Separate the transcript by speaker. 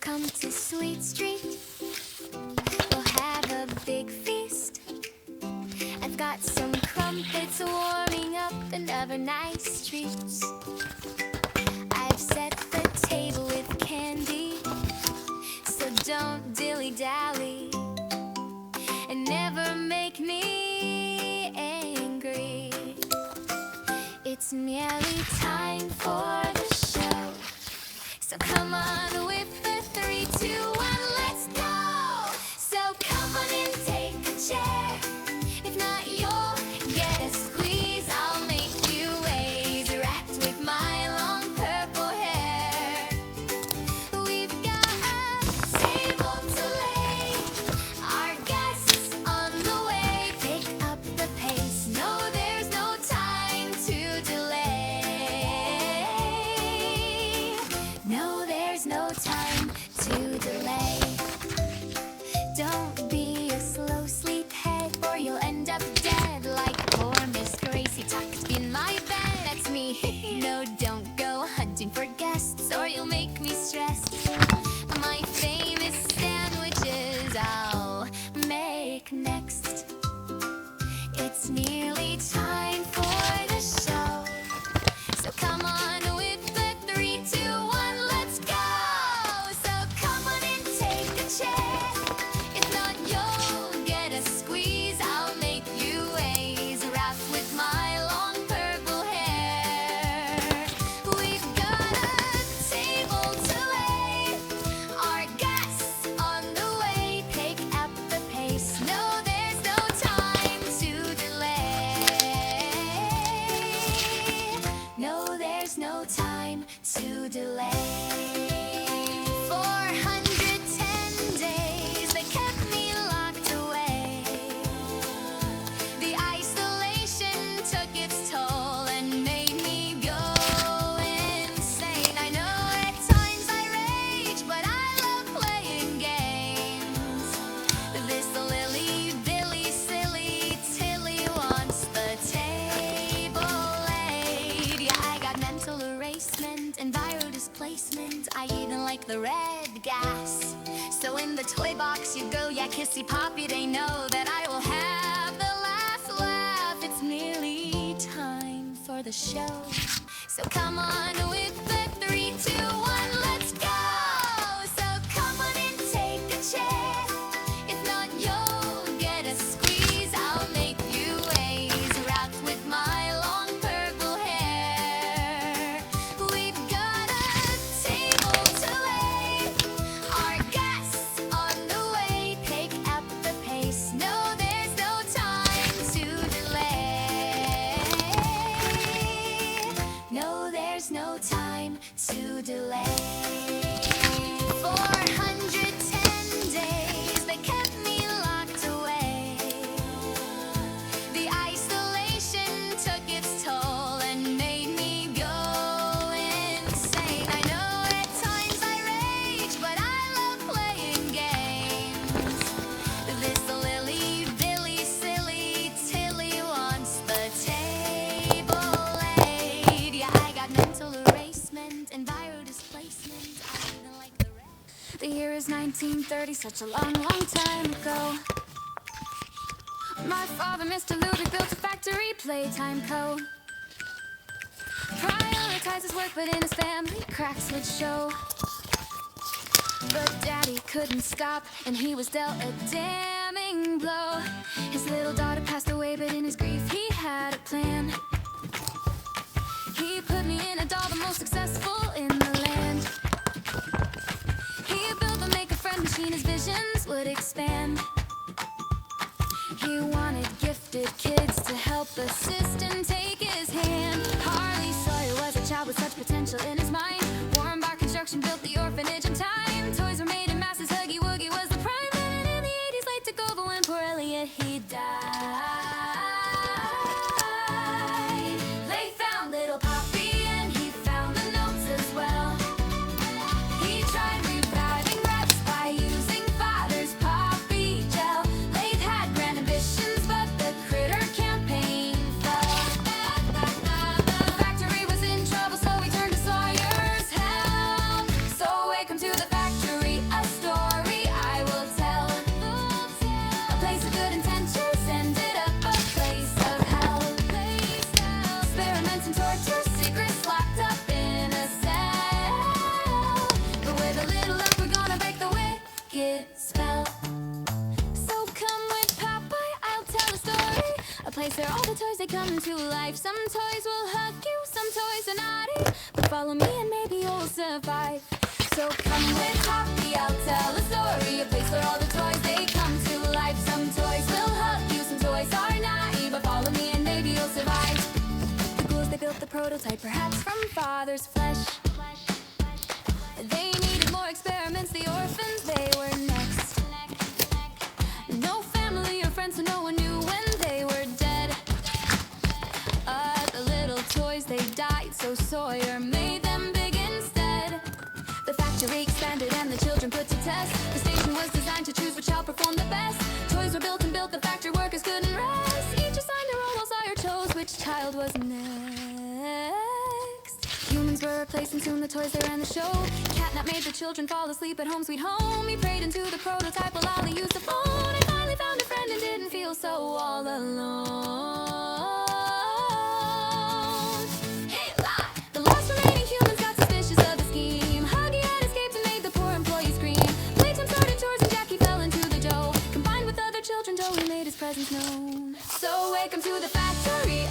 Speaker 1: come to Sweet Street. We'll have a big feast. I've got some crumpets warming up and other nice treats. I've set the table with candy, so don't dilly-dally and never make me angry. It's nearly time for the show, so come on with the 3, 2, 1, let's go. So come on and take a chair. If not, you'll get a squeeze. I'll make you ways wrapped with my long purple hair. We've got a table to lay, our guests on the way. Pick up the pace, no, there's no time to delay. No, there's no time to delay. Don't be a slow sleephead, or you'll end up dead like poor Miss Gracie tucked in my bed. That's me. No, don't go hunting for guests, or you'll make me stressed. My famous sandwiches I'll make next. It's nearly time for the show, so come on with the 3, 2, 1, let's go. So come on and take a chair. If not, you'll get a squeeze. I'll make you ways wrapped with my long purple hair. We've got a table to lay, our guests on the way. Pick up the pace, no, there's no time to delay. No, there's no time to delay. 410 days they kept me locked away. The isolation took its toll and made me go insane. I know at times I rage, but I love playing games. This Lily, Billy, silly Tilly wants the table laid. Yeah, I got mental erasement and viral displacement. I even like the red gas. So in the toy box you go, yeah, kissy poppy, they know that I will have the last laugh. It's nearly time for the show, so come on with the 3, 2, 1, let's go. So come on and take a chair. If not, you'll get a squeeze. I'll make you ways wrapped with my long purple hair. We've got a table to lay, our guests on the way. Pick up the pace, no, there's no time to delay. No, there's no time to delay. 410 days they kept me locked away. The isolation took its toll and made me go insane. I know at times I rage, but I love playing games. This Lily, Billy, silly Tilly wants the table laid. Yeah, I got mental erasement and viral displacement. I even like the red. The year is 1930, such a long, long time ago. My father, Mr. Ludwig, built a factory, Playtime Co. Prioritized his work, but in his family, cracks would show. But Daddy couldn't stop, and he was dealt a damning blow. His little daughter passed away, but in his grief he had a plan. He put me in a doll, the most successful in the land. He built the make-a-friend machine, his visions would expand. He wanted gifted kids to help assist and take his hand. Harley Sawyer was a child with such potential in his mind. Warren Bar Construction built the orphanage in time. Toys were made in masses, Huggy Wuggy was the prime. And in the 80s, late to go, but when poor Elliot, he died. They found little Poppy and he found the notes as well. He tried reviving reps by using father's poppy gel. Lathe had grand ambitions, but the critter campaign fell. The factory was in trouble, so he turned to Sawyer. place where all the toys they come to life. Some toys will hug you, some toys are naughty, but follow me and maybe you'll survive. So come with Happy, I'll tell a story, a place where all the toys they come to life. Some toys will hug you, some toys are naughty, but follow me and maybe you'll survive. The ghouls, they built the prototype, perhaps from father's flesh. They needed more experiments, the orphans, they were next. No family or friends, so no one knew when they were dead. The little toys, they died, so Sawyer made them big instead. The factory expanded and the children put to test. The station was designed to choose which shall perform the best. Toys were built and built, the factory workers couldn't rest. Each assigned a role while Sawyer chose which child was next. Humans were replaced and soon the toys, they ran the show. Catnap made the children fall asleep at home sweet home. He prayed into the prototype while Ollie used the phone. I finally found a friend and didn't feel so all alone. Hey, lie! The last remaining humans got suspicious of the scheme. Huggy had escaped and made the poor employee scream. Playtime started chores and Jackie fell into the dough. Combined with other children, Joey made his presence known. So welcome to the factory.